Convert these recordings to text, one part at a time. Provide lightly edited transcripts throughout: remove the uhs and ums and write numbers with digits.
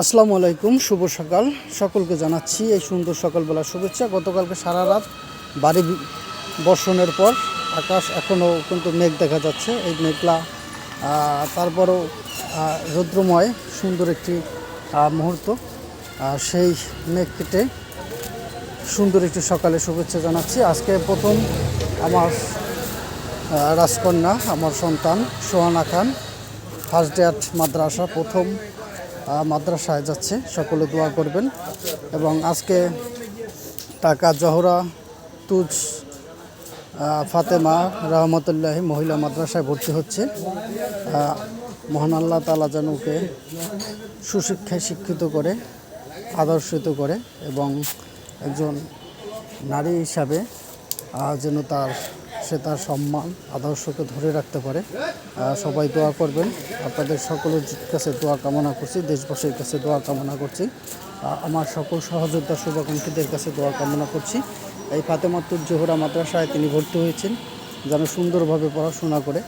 আসসালামু আলাইকুম, শুভ সকাল। সকলকে জানাচ্ছি এই সুন্দর সকালবেলা শুভেচ্ছা। গতকালকে সারা রাত ভারী বর্ষণের পর আকাশ এখনও কিন্তু মেঘ দেখা যাচ্ছে। এই মেঘলা তারপরও রৌদ্রময় সুন্দর একটি মুহূর্ত। সেই মেঘ কেটে সুন্দর একটি সকালে শুভেচ্ছা জানাচ্ছি। আজকে প্রথম আমার রাজকন্যা, আমার সন্তান সোহানা খান ফার্স্ট ডে অ্যাট মাদ্রাসা প্রথম মাদ্রাসায় যাচ্ছে। সকলে দোয়া করবেন। এবং আজকে ঢাকা জহরা তুজ ফাতেমা রহমতুল্লাহি মহিলা মাদ্রাসায় ভর্তি হচ্ছে। মহান আল্লাহ তাআলা যেন ওকে সুশিক্ষায় শিক্ষিত করে, আদর্শিত করে এবং একজন নারী হিসাবে যেন সে তার সম্মান আদর্শকে ধরে রাখতে পারে। সবাই দোয়া করবেন। আপনাদের সকলের কাছে দোয়া কামনা করছি, দেশবাসীর কাছে দোয়া কামনা করছি, আমার সকল সহযোদ্ধা শুভাকাঙ্ক্ষীদের কাছে দোয়া কামনা করছি। এই ফাতেমাতুজ জোহরা মাদ্রাসায় তিনি ভর্তি হয়েছেন যেন সুন্দরভাবে পড়াশোনা করে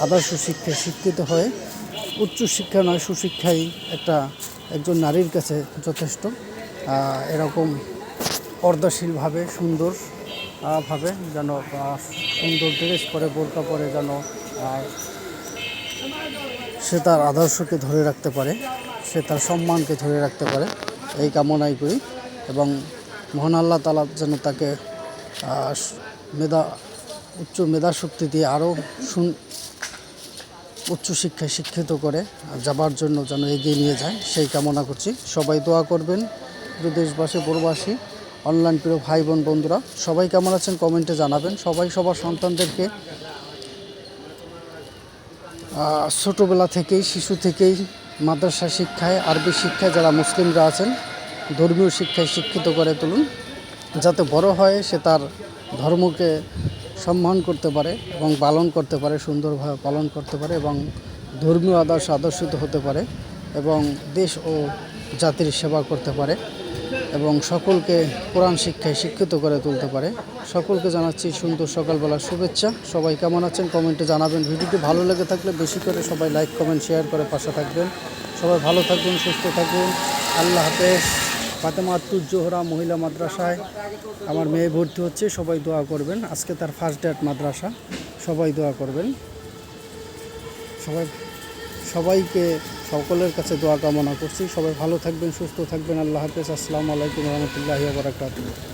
আদর্শ শিক্ষায় শিক্ষিত হয়ে, উচ্চশিক্ষা নয় সুশিক্ষাই একজন নারীর কাছে যথেষ্ট। এরকম পর্দাশীলভাবে সুন্দরভাবে যেন সুন্দর ড্রেস পরে, বোরকা পরে যেন সে তার আদর্শকে ধরে রাখতে পারে, সে তার সম্মানকে ধরে রাখতে পারে, এই কামনাই করি। এবং মহান আল্লাহ তাআলা যেন তাকে উচ্চ মেধাশক্তি দিয়ে আরও উচ্চশিক্ষায় শিক্ষিত করে যাবার জন্য যেন এগিয়ে নিয়ে যায়, সেই কামনা করছি। সবাই দোয়া করবেন। প্রিয় দেশবাসী, প্রবাসী, অনলাইন প্রিয় ভাই বোন বন্ধুরা, সবাই কেমন আছেন কমেন্টে জানাবেন। সবাই সবার সন্তানদেরকে ছোটোবেলা থেকেই, শিশু থেকেই মাদ্রাসা শিক্ষায়, আরবি শিক্ষায়, যারা মুসলিমরা আছেন ধর্মীয় শিক্ষায় শিক্ষিত করে তুলুন, যাতে বড় হয় সে তার ধর্মকে সম্মান করতে পারে এবং পালন করতে পারে, সুন্দরভাবে পালন করতে পারে এবং ধর্মীয় আদর্শিত হতে পারে এবং দেশ ও জাতির সেবা করতে পারে এবং সকলকে কোরআন শিক্ষায় শিক্ষিত করে তুলতে পারে। সকলকে জানাচ্ছি সুন্দর সকালবেলার শুভেচ্ছা। সবাই কেমন আছেন কমেন্টে জানাবেন। ভিডিওটি ভালো লেগে থাকলে বেশি করে সবাই লাইক, কমেন্ট, শেয়ার করে পাশে থাকবেন। সবাই ভালো থাকবেন, সুস্থ থাকুন। আল্লাহ হাফেজ। ফাতেমাতুজ জোহরা মহিলা মাদ্রাসায় আমার মেয়ে ভর্তি হচ্ছে, সবাই দোয়া করবেন। আজকে তার ফার্স্ট ডে অ্যাট মাদ্রাসা, সবাই দোয়া করবেন। সবাইকে সকলের কাছে দোয়া কামনা করছি। সবাই ভালো থাকবেন, সুস্থ থাকবেন। আল্লাহ হাফেজ। আসসালামু আলাইকুম রহমতুল্লাহি ওয়া বারাকাতুহু।